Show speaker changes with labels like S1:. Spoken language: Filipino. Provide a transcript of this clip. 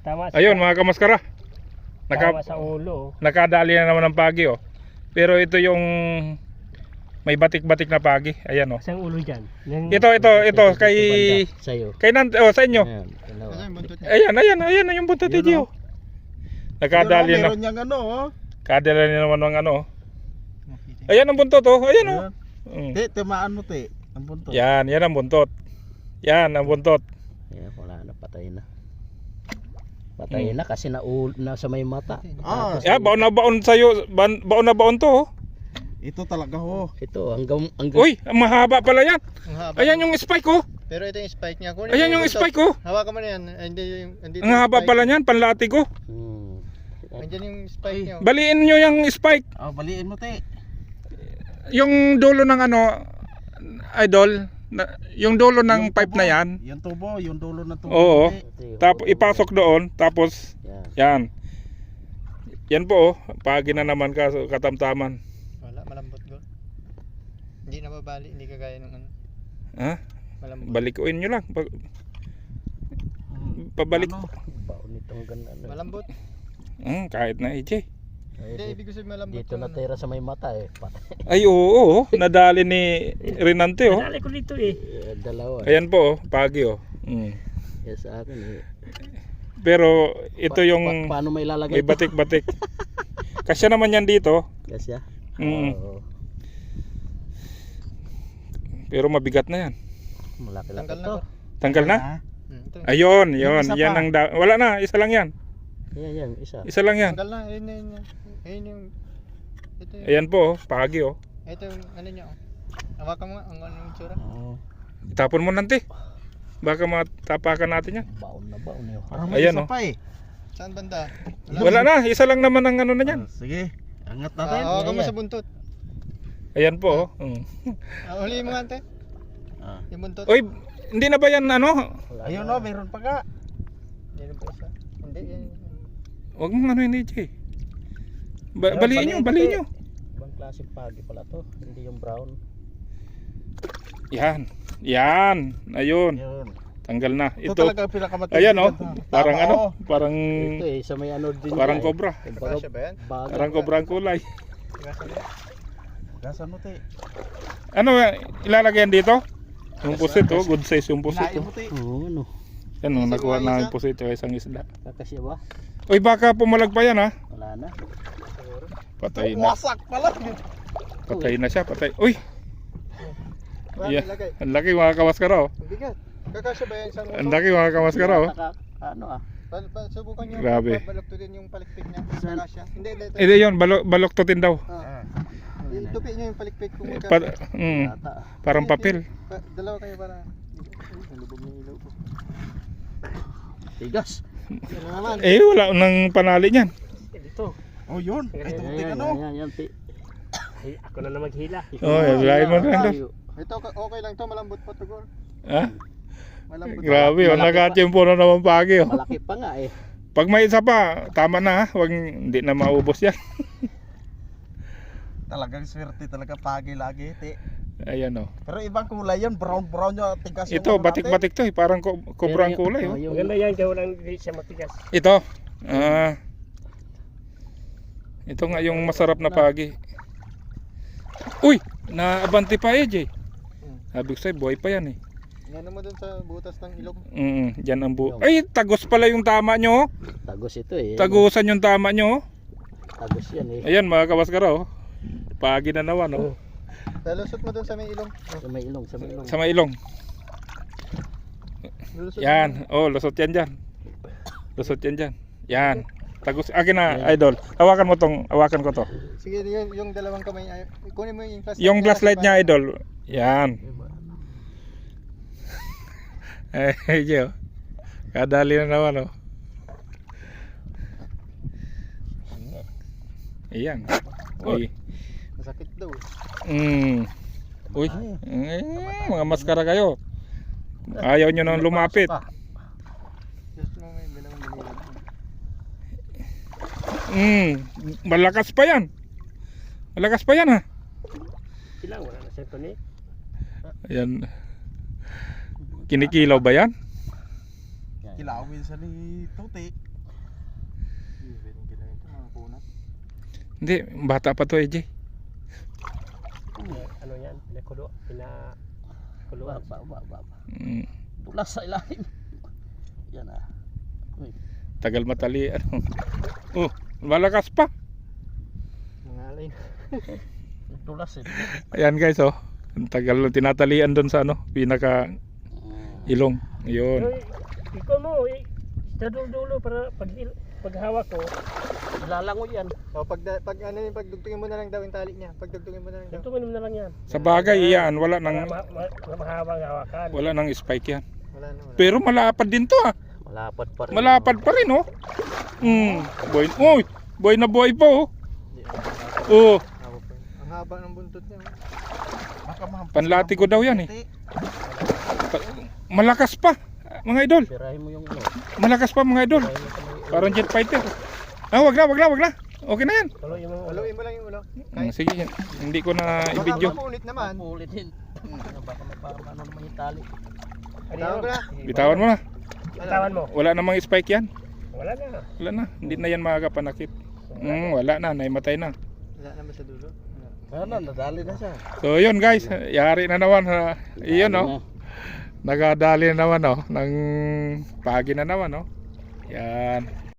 S1: Tama sa,
S2: Ayun mga kamaskara.
S1: tama sa ulo.
S2: Nakadali na naman ng pagi oh. Pero ito yung may batik-batik na pagi. Ayan oh.
S1: Isang ulo dyan.
S2: Ito kay
S3: Sa'yo.
S2: kay Nante oh, sa inyo.
S3: Ayan, dalawa.
S2: Ayan yung buntot
S3: Yun,
S2: niyo.
S3: oh.
S2: Nakadali na.
S4: Meron niyang ano, oh.
S2: Kadala na naman ng ano. Oh. Ayan ang buntot oh. Ayan oh.
S4: Te, tamaan mo te. Ang buntot.
S2: Yan ang buntot. Yan ang buntot.
S3: Ayan, wala na, patay na. Patay na kasi nasa may mata.
S4: Ah,
S2: Yeah, baon na baon sa'yo. Baon na baon to oh.
S4: ito talaga ho.
S3: Ito, hanggang
S2: Uy, mahaba pala yan.
S5: Ang haba.
S2: Ayan yung spike oh.
S5: Pero ito yung spike niya.
S2: Ayan yung spike oh.
S5: Hawakan mo na yan. Andito
S2: Ang haba pala niyan, panlati ko.
S5: Andyan yung spike niya.
S2: Baliin nyo yung spike.
S4: Oh, baliin mo te.
S2: Yung dulo ng ano, idol, yung dulo ng
S4: Yung
S2: pipe
S4: tubo,
S2: na yan.
S4: Yung tubo, yung dulo ng tubo.
S2: Oo.
S4: te.
S2: Tapos ipasok doon, tapos
S3: Yan.
S2: yan po oh, pagi na naman katamtaman.
S5: Wala, malambot ko. Hindi nababali, hindi kagaya ng ano.
S2: Ha?
S5: Malambot.
S2: Balikuin nyo lang. Pabalik.
S4: Ano?
S3: Baon nitong ganun.
S5: Malambot.
S2: Kahit na AJ.
S5: Hindi, ibig ko sabihin malambot.
S3: Dito
S5: yung ano.
S3: natira sa may mata eh. Patay.
S2: Ay oo, nadali ni Renante oh.
S1: Dali ko dito eh.
S3: Dalawa.
S2: Ayan po oh, pagi oh.
S3: Yes, sa akin eh.
S2: Pero ito yung
S3: Paano may lalagay
S2: may batik-batik. Kasya naman yan dito.
S3: Kasya?
S2: Mm.
S3: Oo.
S2: Pero mabigat na yan.
S3: Malaki-laki
S5: Tanggal na
S3: to.
S5: ba?
S2: Tanggal na?
S4: Ha?
S5: Ito.
S2: Ayun,
S4: Yung
S2: yun.
S4: isa
S2: Yan
S4: pa.
S2: ang wala na, isa lang yan.
S3: Yan, isa.
S2: Isa lang yan.
S5: Tanggal na. Ayun yung. Ito yung.
S2: Ayan po oh, pagi oh.
S5: Ito yung ano niya. Oh. Hawakan mo nga ang ano yung tsura.
S3: Oo.
S2: Itapon mo nanti. Baka matapakan natin yan.
S3: Baon na baon yun.
S4: Parang may
S2: Ayan,
S4: isa
S2: oh.
S4: pa eh.
S5: Saan banda?
S2: Wala na, isa lang naman ang ano na yan.
S4: Sige, angat natin.
S5: Hawakan mo
S3: Ayan.
S5: sa buntot.
S2: Ayan po oh.
S5: Huliin mo nga ante.
S3: Ah.
S5: Yung buntot.
S2: Oy, hindi na ba yan ano?
S3: Wala
S4: Ayun
S3: na.
S4: oh, meron pa nga.
S5: Hindi rin po isa. Hindi. Yan.
S2: Huwag mong ano yun AJ.
S4: Ayun,
S2: Baliin
S4: baliin
S2: nyo.
S3: Ibang klaseng pagi pala to. Hindi yung brown.
S2: Yan. Yan. Ayun.
S4: Yun.
S2: Tanggal na.
S4: Ito,
S2: Ito.
S4: talaga ang pinakamatindi.
S2: Ayan oh.
S4: dito.
S2: Parang
S4: Tama,
S2: ano?
S4: oh.
S2: Parang
S3: Ito eh, sa may ano din.
S2: parang
S3: yan eh.
S2: cobra.
S3: Kumbaga,
S5: Kasya ba yan?
S3: bagay.
S2: Parang cobra ang kulay.
S5: Kasya ba yan?
S4: Gasan mo te.
S2: Ano ilalagay yan dito? Yung pusit oh, good size yung pusit
S4: Kinain
S2: oh.
S4: mo te.
S3: Oo, ano.
S2: Yan oh,
S5: Isang
S2: nakuha
S5: isa.
S2: na yung pusit oh, isang isda.
S3: Kakasya ba?
S2: Oy, baka pumalag pa yan ha.
S3: Wala na.
S2: Patay na.
S4: Wasak pala.
S2: Patay na siya, patay. Uy,
S5: Paano
S2: yeah.
S5: ilagay?
S2: Ang laki mga kamaskara oh.
S5: Ang bigat. Kakasya ba yan sa
S2: Ang laki mga kamaskara oh.
S3: Ano ah.
S5: Subukan nyo.
S2: Grabe.
S5: Baluktutin yung palikpik niya.
S3: Saan?
S5: Kakasya. Hindi.
S2: Hindi yun, baloktotin daw.
S5: Tupi nyo yung palikpik kung
S2: Eh,
S5: magkasya.
S3: Yata.
S2: Parang papel.
S5: Dalawa kayo para. Nalubog na yung ilaw ko.
S3: Tigas.
S5: Ano naman?
S2: Eh, wala nang panali niyan.
S1: Dito.
S4: Oh yun. Ay, tumutin ano.
S3: Yan.
S1: Ay, ako na maghila.
S2: Oh, lain mo na.
S5: Ito okay lang to. Malambot pa to. Gor.
S2: Ha?
S5: Malambot.
S2: Grabe, oh, nakatiyempo na naman pagi oh.
S3: Malaki pa nga eh.
S2: Pag may isa pa, tama na ha. Huwag, hindi na maubos yan.
S4: Talagang swerte talaga pagi lagi te.
S2: Ayan oh.
S4: Pero ibang kulay yun. Brown nyo. Tigas yung
S2: Ito,
S4: ano
S2: batik-batik to eh. Parang cobra ang kulay oh.
S1: Maganda yan kaya walang hindi siya matigas.
S2: Ito. Ito nga yung masarap na pagi. Uy! Naabanti pa AJ. Sabi ko sa'yo, buhay pa yan eh.
S5: Ano mo dun sa butas ng ilong?
S2: Dyan ang Ay, tagos pala yung tama nyo.
S3: Tagos ito eh.
S2: Tagusan yung tama nyo.
S3: Tagos yan eh.
S2: Ayan mga kabaskara oh. Pagi na naman oh.
S5: Lusot mo dun sa may ilong.
S3: Sa may ilong, sa may ilong.
S2: Sa may ilong.
S5: Lusot
S2: Yan. Oh, lusot yan dyan. Lusot yan dyan. Yan. Tagos. Akin na, idol. Hawakan mo tong, hawakan ko to.
S5: Sige, yung dalawang kamay. Kunin mo yung flashlight.
S2: Yung flashlight niya, idol. Yan. Eh, Joe. Kadali na naman oh. Ayan. Uy.
S5: Masakit daw.
S2: Uy. Mga maskara kayo. Ayaw nyo nang lumapit.
S5: Just mo may dalawang dalilag.
S2: Malakas pa yan. Malakas pa yan ha.
S1: Sila, wala na siya ni.
S2: Ayan. Kinikilaw ba yan?
S4: Kilawin sa ni Tuti.
S5: Hapunan.
S2: Hindi, bata pa to AJ.
S1: Ano yan? Pinakuluan.
S3: Ba.
S2: Mm,
S3: Dulas sa ilalim. Yan ah.
S2: tagal matali ano. Oh, malakas pa.
S5: Nangalay na.
S3: Dulas eh.
S2: Ayan guys oh. Ang tagal ng tinatalian doon sa ano, pinaka ilong. Yun.
S1: Pero ikaw mo, sa dulo para paghawak ko,
S3: Lalangoy yan.
S5: O pag ano yung pagdugtungin mo na lang daw yung tali niya. Pagdugtungin mo na lang daw.
S1: tugtugin mo na lang yan.
S2: Sa bagay yan, wala nang
S1: Mahabang hawakan.
S2: wala nang spike yan.
S5: Wala na, wala.
S2: Pero malapad din to ah.
S3: Malapad pa rin.
S2: Malapad pa rin oh. Boy, oy, boy na boy pa oh.
S5: Hindi,
S2: Oh,
S5: haba pa yun. Ang haba ng buntot niya.
S4: Baka mahampas.
S2: panlati ko daw yan eh.
S4: Te,
S2: Malakas pa, mga idol.
S3: Sirahin mo yung ano.
S2: Malakas pa mga idol.
S3: Sirahin mo sa may-
S2: Parang jet fighter. Ah, wag na. Okay na yan.
S1: Tuloy mo.
S5: Haluin mo lang yung ulo.
S2: Sige, hindi ko na i-video.
S5: Baka ulit naman.
S3: Ulitin. Baka ano naman yung tali.
S5: Tawag ko na.
S2: Bitawan mo na.
S1: Bitawan mo.
S2: Wala namang spike yan.
S1: Wala na.
S2: Wala na. Hindi na yan makakapanakit. Wala na. Naimatay na.
S5: Wala naman sa dulo.
S3: Ano, nadali na siya.
S2: So yun guys. Yari na naman. Iyon oh. Nagadali na naman oh. Ng pagi na naman oh. Yan.